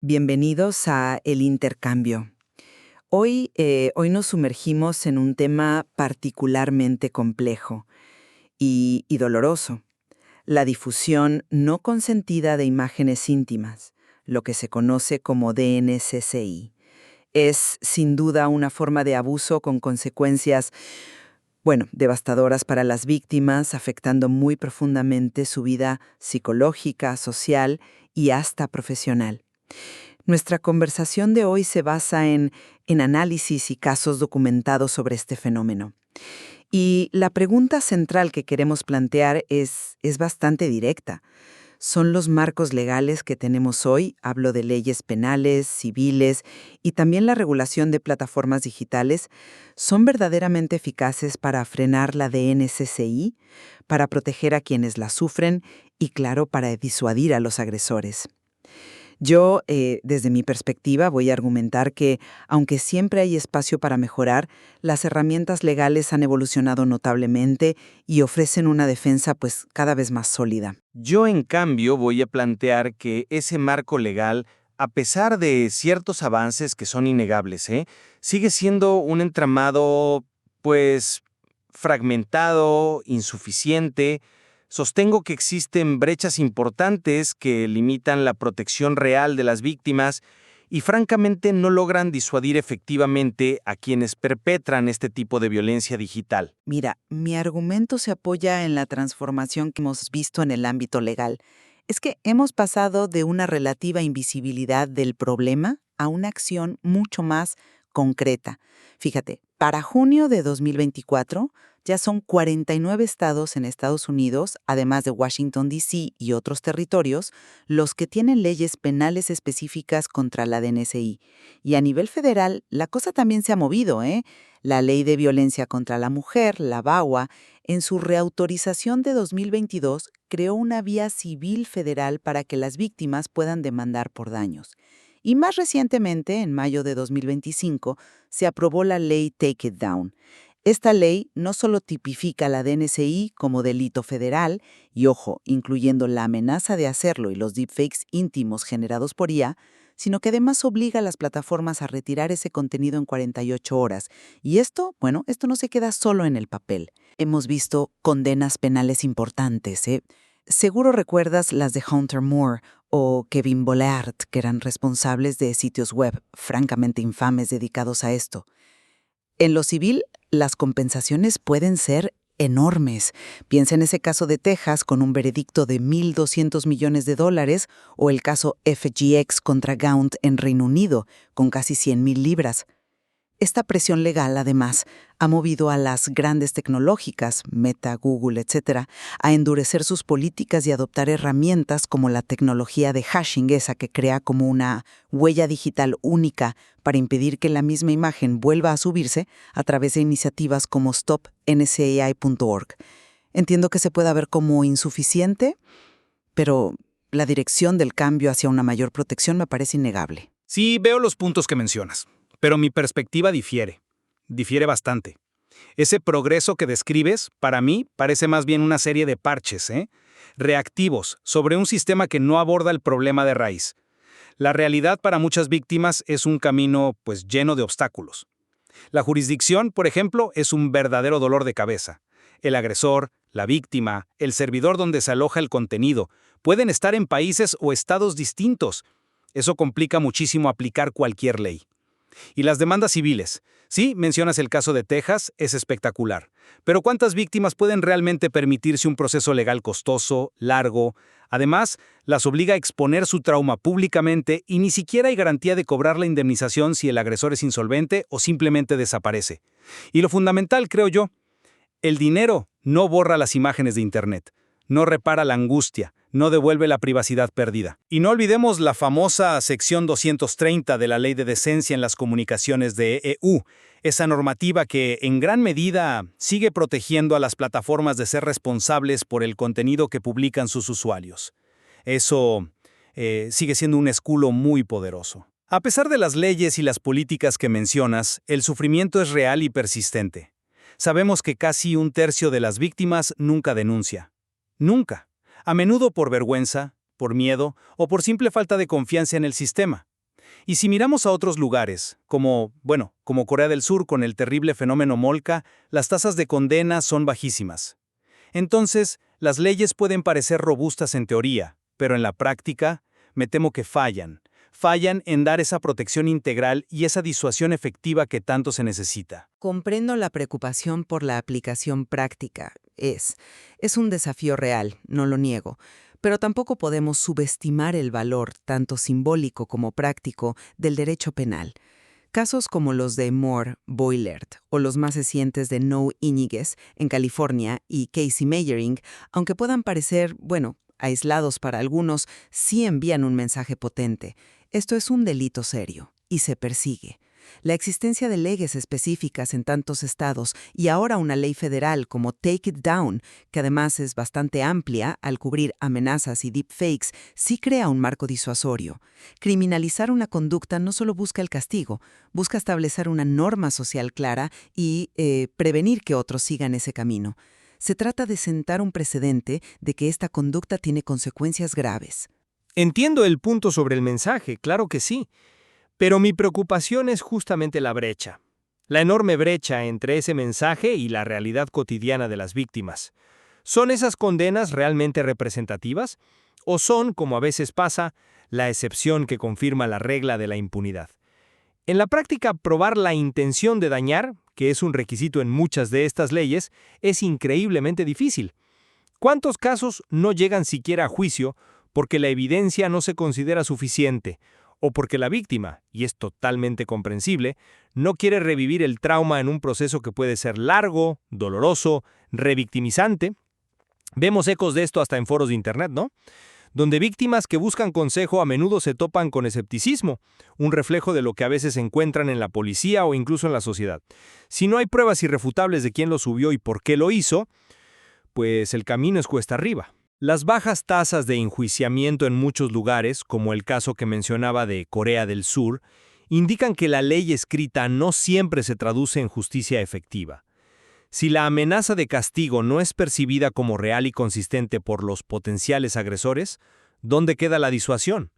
Bienvenidos a El Intercambio. Hoy nos sumergimos en un tema particularmente complejo y doloroso, la difusión no consentida de imágenes íntimas, lo que se conoce como DNCCI. Es sin duda una forma de abuso con consecuencias, devastadoras para las víctimas, afectando muy profundamente su vida psicológica, social y hasta profesional. Nuestra conversación de hoy se basa en análisis y casos documentados sobre este fenómeno. Y la pregunta central que queremos plantear es bastante directa. ¿Son los marcos legales que tenemos hoy, hablo de leyes penales, civiles y también la regulación de plataformas digitales, son verdaderamente eficaces para frenar la DNCCI, para proteger a quienes la sufren y, claro, para disuadir a los agresores? Yo, desde mi perspectiva, voy a argumentar que, aunque siempre hay espacio para mejorar, las herramientas legales han evolucionado notablemente y ofrecen una defensa cada vez más sólida. Yo, en cambio, voy a plantear que ese marco legal, a pesar de ciertos avances que son innegables, sigue siendo un entramado, fragmentado, insuficiente. Sostengo que existen brechas importantes que limitan la protección real de las víctimas y francamente no logran disuadir efectivamente a quienes perpetran este tipo de violencia digital. Mira, mi argumento se apoya en la transformación que hemos visto en el ámbito legal. Es que hemos pasado de una relativa invisibilidad del problema a una acción mucho más concreta. Fíjate, para junio de 2024 ya son 49 estados en Estados Unidos, además de Washington, D.C. y otros territorios, los que tienen leyes penales específicas contra la DNCI. Y a nivel federal, la cosa también se ha movido, ¿eh? La Ley de Violencia contra la Mujer, la VAWA, en su reautorización de 2022, creó una vía civil federal para que las víctimas puedan demandar por daños. Y más recientemente, en mayo de 2025, se aprobó la ley Take It Down. Esta ley no solo tipifica la DNCI como delito federal, y ojo, incluyendo la amenaza de hacerlo y los deepfakes íntimos generados por IA, sino que además obliga a las plataformas a retirar ese contenido en 48 horas. Y esto no se queda solo en el papel. Hemos visto condenas penales importantes, ¿eh? Seguro recuerdas las de Hunter Moore o Kevin Boleard, que eran responsables de sitios web francamente infames dedicados a esto. En lo civil, las compensaciones pueden ser enormes. Piensa en ese caso de Texas con un veredicto de $1.200 millones o el caso FGX contra Gaunt en Reino Unido con casi 100,000 libras. Esta presión legal, además, ha movido a las grandes tecnológicas, Meta, Google, etc., a endurecer sus políticas y adoptar herramientas como la tecnología de hashing, esa que crea como una huella digital única para impedir que la misma imagen vuelva a subirse a través de iniciativas como stopncai.org. Entiendo que se pueda ver como insuficiente, pero la dirección del cambio hacia una mayor protección me parece innegable. Sí, veo los puntos que mencionas. Pero mi perspectiva difiere bastante. Ese progreso que describes, para mí, parece más bien una serie de parches, reactivos, sobre un sistema que no aborda el problema de raíz. La realidad para muchas víctimas es un camino, lleno de obstáculos. La jurisdicción, por ejemplo, es un verdadero dolor de cabeza. El agresor, la víctima, el servidor donde se aloja el contenido, pueden estar en países o estados distintos. Eso complica muchísimo aplicar cualquier ley. Y las demandas civiles. Sí, mencionas el caso de Texas, es espectacular. Pero ¿cuántas víctimas pueden realmente permitirse un proceso legal costoso, largo? Además, las obliga a exponer su trauma públicamente y ni siquiera hay garantía de cobrar la indemnización si el agresor es insolvente o simplemente desaparece. Y lo fundamental, creo yo, el dinero no borra las imágenes de Internet, no repara la angustia, no devuelve la privacidad perdida. Y no olvidemos la famosa sección 230 de la Ley de Decencia en las Comunicaciones de EU, esa normativa que, en gran medida, sigue protegiendo a las plataformas de ser responsables por el contenido que publican sus usuarios. Eso sigue siendo un escudo muy poderoso. A pesar de las leyes y las políticas que mencionas, el sufrimiento es real y persistente. Sabemos que casi 1/3 de las víctimas nunca denuncia. Nunca. A menudo por vergüenza, por miedo o por simple falta de confianza en el sistema. Y si miramos a otros lugares, como Corea del Sur con el terrible fenómeno Molca, las tasas de condena son bajísimas. Entonces, las leyes pueden parecer robustas en teoría, pero en la práctica, me temo que fallan. Fallan en dar esa protección integral y esa disuasión efectiva que tanto se necesita. Comprendo la preocupación por la aplicación práctica. Es un desafío real, no lo niego. Pero tampoco podemos subestimar el valor, tanto simbólico como práctico, del derecho penal. Casos como los de Moore, Boilert o los más recientes de No Íñiguez en California y Casey Meyering, aunque puedan parecer, aislados para algunos, sí envían un mensaje potente. Esto es un delito serio y se persigue. La existencia de leyes específicas en tantos estados y ahora una ley federal como Take It Down, que además es bastante amplia al cubrir amenazas y deepfakes, sí crea un marco disuasorio. Criminalizar una conducta no solo busca el castigo, busca establecer una norma social clara y prevenir que otros sigan ese camino. Se trata de sentar un precedente de que esta conducta tiene consecuencias graves. Entiendo el punto sobre el mensaje, claro que sí. Pero mi preocupación es justamente la brecha. La enorme brecha entre ese mensaje y la realidad cotidiana de las víctimas. ¿Son esas condenas realmente representativas? ¿O son, como a veces pasa, la excepción que confirma la regla de la impunidad? En la práctica, probar la intención de dañar, que es un requisito en muchas de estas leyes, es increíblemente difícil. ¿Cuántos casos no llegan siquiera a juicio porque la evidencia no se considera suficiente? O porque la víctima, y es totalmente comprensible, no quiere revivir el trauma en un proceso que puede ser largo, doloroso, revictimizante. Vemos ecos de esto hasta en foros de internet, ¿no? Donde víctimas que buscan consejo a menudo se topan con escepticismo, un reflejo de lo que a veces encuentran en la policía o incluso en la sociedad. Si no hay pruebas irrefutables de quién lo subió y por qué lo hizo, pues el camino es cuesta arriba. Las bajas tasas de enjuiciamiento en muchos lugares, como el caso que mencionaba de Corea del Sur, indican que la ley escrita no siempre se traduce en justicia efectiva. Si la amenaza de castigo no es percibida como real y consistente por los potenciales agresores, ¿dónde queda la disuasión?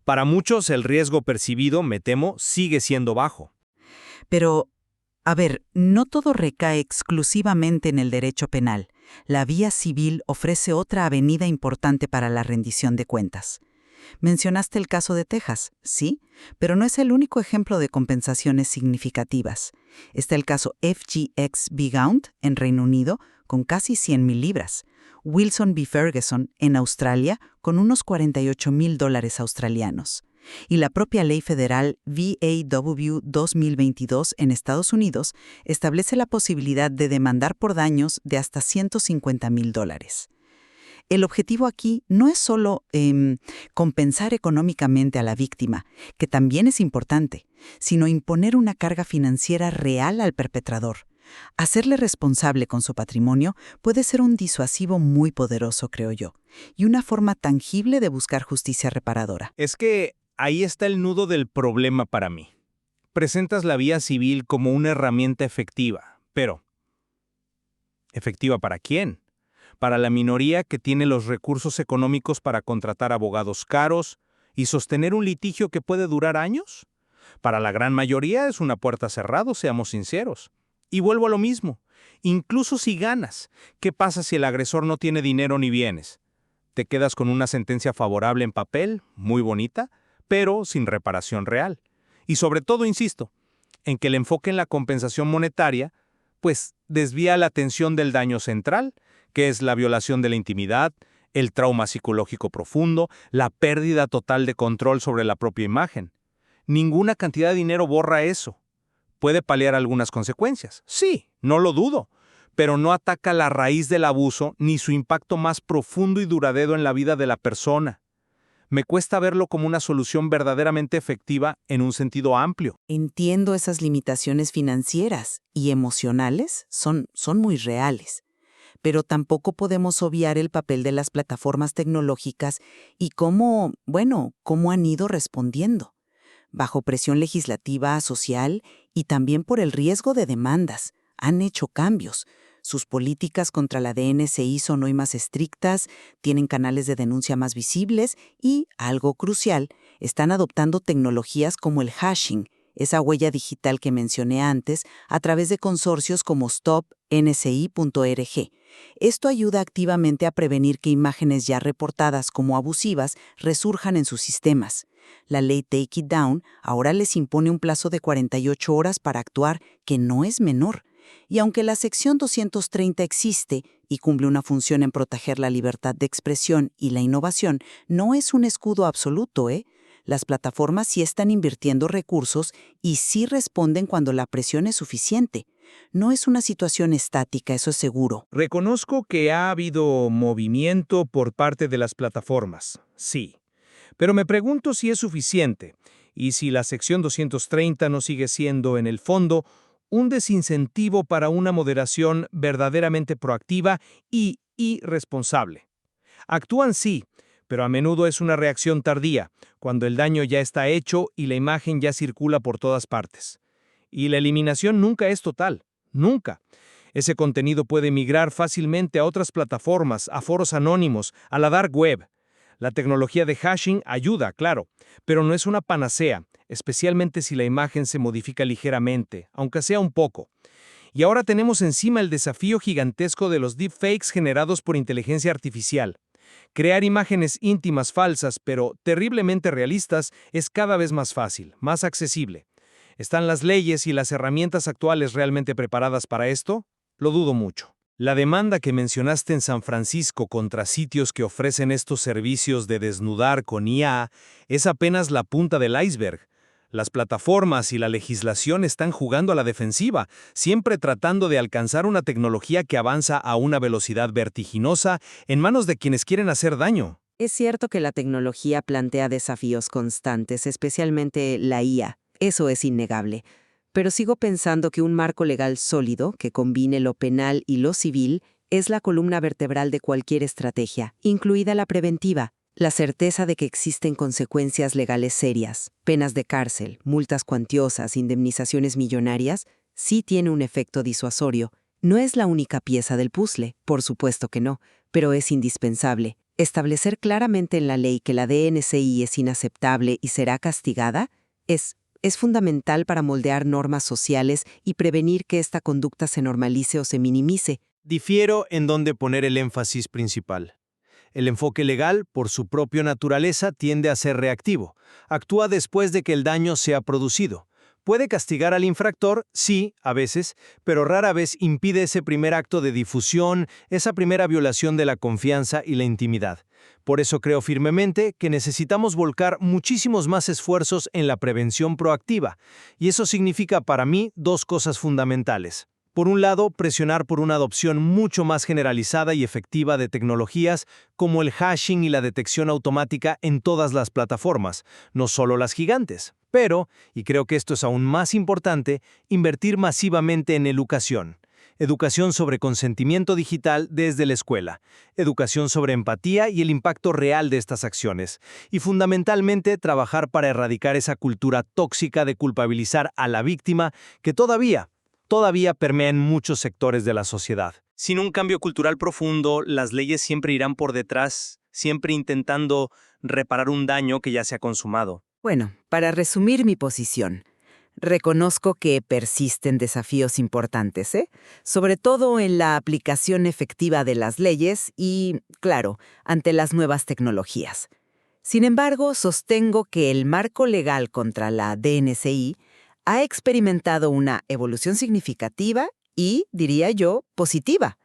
Para muchos el riesgo percibido, me temo, sigue siendo bajo. Pero, no todo recae exclusivamente en el derecho penal. La vía civil ofrece otra avenida importante para la rendición de cuentas. Mencionaste el caso de Texas, sí, pero no es el único ejemplo de compensaciones significativas. Está el caso FGX v. Gaunt en Reino Unido, con casi 100,000 libras. Wilson v. Ferguson en Australia, con unos $48,000 australianos. Y la propia ley federal VAW 2022 en Estados Unidos establece la posibilidad de demandar por daños de hasta $150,000. El objetivo aquí no es solo compensar económicamente a la víctima, que también es importante, sino imponer una carga financiera real al perpetrador. Hacerle responsable con su patrimonio puede ser un disuasivo muy poderoso, creo yo, y una forma tangible de buscar justicia reparadora. Es que ahí está el nudo del problema para mí. Presentas la vía civil como una herramienta efectiva, pero ¿efectiva para quién? Para la minoría que tiene los recursos económicos para contratar abogados caros y sostener un litigio que puede durar años. Para la gran mayoría es una puerta cerrada, seamos sinceros. Y vuelvo a lo mismo. Incluso si ganas, ¿qué pasa si el agresor no tiene dinero ni bienes? ¿Te quedas con una sentencia favorable en papel, muy bonita, pero sin reparación real? Y sobre todo, insisto, en que el enfoque en la compensación monetaria, pues desvía la atención del daño central, que es la violación de la intimidad, el trauma psicológico profundo, la pérdida total de control sobre la propia imagen. Ninguna cantidad de dinero borra eso. Puede paliar algunas consecuencias, sí, no lo dudo, pero no ataca la raíz del abuso ni su impacto más profundo y duradero en la vida de la persona. Me cuesta verlo como una solución verdaderamente efectiva en un sentido amplio. Entiendo esas limitaciones financieras y emocionales, son muy reales. Pero tampoco podemos obviar el papel de las plataformas tecnológicas y cómo han ido respondiendo. Bajo presión legislativa, social y también por el riesgo de demandas, han hecho cambios. Sus políticas contra la DNCI son hoy más estrictas, tienen canales de denuncia más visibles y, algo crucial, Están adoptando tecnologías como el hashing, esa huella digital que mencioné antes, a través de consorcios como Stop, NSI.org. Esto ayuda activamente a prevenir que imágenes ya reportadas como abusivas resurjan en sus sistemas. La ley Take It Down ahora les impone un plazo de 48 horas para actuar, que no es menor. Y aunque la sección 230 existe y cumple una función en proteger la libertad de expresión y la innovación, no es un escudo absoluto, ¿eh? Las plataformas sí están invirtiendo recursos y sí responden cuando la presión es suficiente. No es una situación estática, eso es seguro. Reconozco que ha habido movimiento por parte de las plataformas, sí. Pero me pregunto si es suficiente y si la sección 230 no sigue siendo, en el fondo, un desincentivo para una moderación verdaderamente proactiva y responsable. Actúan sí, pero a menudo es una reacción tardía, cuando el daño ya está hecho y la imagen ya circula por todas partes. Y la eliminación nunca es total, nunca. Ese contenido puede migrar fácilmente a otras plataformas, a foros anónimos, a la dark web. La tecnología de hashing ayuda, claro, pero no es una panacea, especialmente si la imagen se modifica ligeramente, aunque sea un poco. Y ahora tenemos encima el desafío gigantesco de los deepfakes generados por inteligencia artificial. Crear imágenes íntimas falsas, pero terriblemente realistas, es cada vez más fácil, más accesible. ¿Están las leyes y las herramientas actuales realmente preparadas para esto? Lo dudo mucho. La demanda que mencionaste en San Francisco contra sitios que ofrecen estos servicios de desnudar con IA es apenas la punta del iceberg. Las plataformas y la legislación están jugando a la defensiva, siempre tratando de alcanzar una tecnología que avanza a una velocidad vertiginosa en manos de quienes quieren hacer daño. Es cierto que la tecnología plantea desafíos constantes, especialmente la IA. Eso es innegable. Pero sigo pensando que un marco legal sólido, que combine lo penal y lo civil, es la columna vertebral de cualquier estrategia, incluida la preventiva. La certeza de que existen consecuencias legales serias, penas de cárcel, multas cuantiosas, indemnizaciones millonarias, sí tiene un efecto disuasorio. No es la única pieza del puzzle, por supuesto que no, pero es indispensable. Establecer claramente en la ley que la DNCI es inaceptable y será castigada es fundamental para moldear normas sociales y prevenir que esta conducta se normalice o se minimice. Difiero en dónde poner el énfasis principal. El enfoque legal, por su propia naturaleza, tiende a ser reactivo. Actúa después de que el daño se ha producido. Puede castigar al infractor, sí, a veces, pero rara vez impide ese primer acto de difusión, esa primera violación de la confianza y la intimidad. Por eso creo firmemente que necesitamos volcar muchísimos más esfuerzos en la prevención proactiva. Y eso significa para mí dos cosas fundamentales. Por un lado, presionar por una adopción mucho más generalizada y efectiva de tecnologías como el hashing y la detección automática en todas las plataformas, no solo las gigantes. Pero, y creo que esto es aún más importante, invertir masivamente en educación. Educación sobre consentimiento digital desde la escuela, educación sobre empatía y el impacto real de estas acciones, y fundamentalmente trabajar para erradicar esa cultura tóxica de culpabilizar a la víctima que todavía permea en muchos sectores de la sociedad. Sin un cambio cultural profundo, las leyes siempre irán por detrás, siempre intentando reparar un daño que ya se ha consumado. Bueno, para resumir mi posición, reconozco que persisten desafíos importantes, sobre todo en la aplicación efectiva de las leyes y, claro, ante las nuevas tecnologías. Sin embargo, sostengo que el marco legal contra la DNCI ha experimentado una evolución significativa y, diría yo, positiva.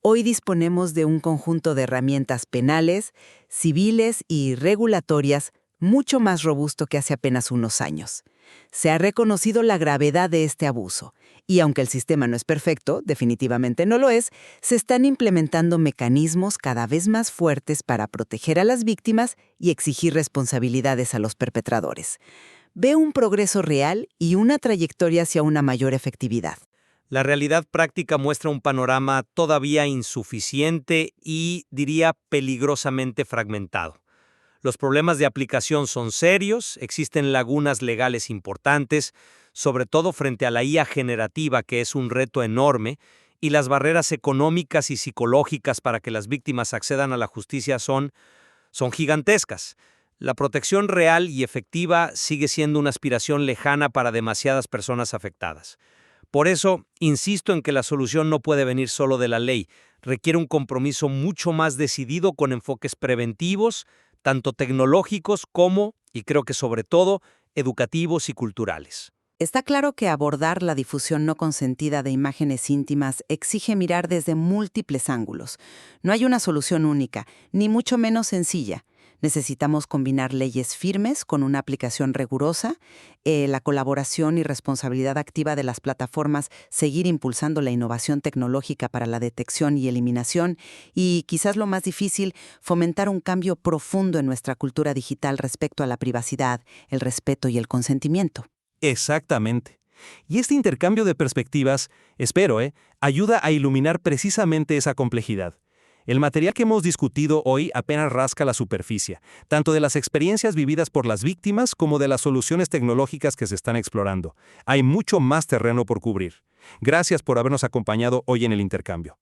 Hoy disponemos de un conjunto de herramientas penales, civiles y regulatorias mucho más robusto que hace apenas unos años. Se ha reconocido la gravedad de este abuso, y aunque el sistema no es perfecto, definitivamente no lo es, se están implementando mecanismos cada vez más fuertes para proteger a las víctimas y exigir responsabilidades a los perpetradores. Veo un progreso real y una trayectoria hacia una mayor efectividad. La realidad práctica muestra un panorama todavía insuficiente y, diría, peligrosamente fragmentado. Los problemas de aplicación son serios, existen lagunas legales importantes, sobre todo frente a la IA generativa, que es un reto enorme, y las barreras económicas y psicológicas para que las víctimas accedan a la justicia son gigantescas. La protección real y efectiva sigue siendo una aspiración lejana para demasiadas personas afectadas. Por eso, insisto en que la solución no puede venir solo de la ley, requiere un compromiso mucho más decidido con enfoques preventivos, tanto tecnológicos como, y creo que sobre todo, educativos y culturales. Está claro que abordar la difusión no consentida de imágenes íntimas exige mirar desde múltiples ángulos. No hay una solución única, ni mucho menos sencilla. Necesitamos combinar leyes firmes con una aplicación rigurosa, la colaboración y responsabilidad activa de las plataformas, seguir impulsando la innovación tecnológica para la detección y eliminación y, quizás lo más difícil, fomentar un cambio profundo en nuestra cultura digital respecto a la privacidad, el respeto y el consentimiento. Exactamente. Y este intercambio de perspectivas, espero, ayuda a iluminar precisamente esa complejidad. El material que hemos discutido hoy apenas rasca la superficie, tanto de las experiencias vividas por las víctimas como de las soluciones tecnológicas que se están explorando. Hay mucho más terreno por cubrir. Gracias por habernos acompañado hoy en el intercambio.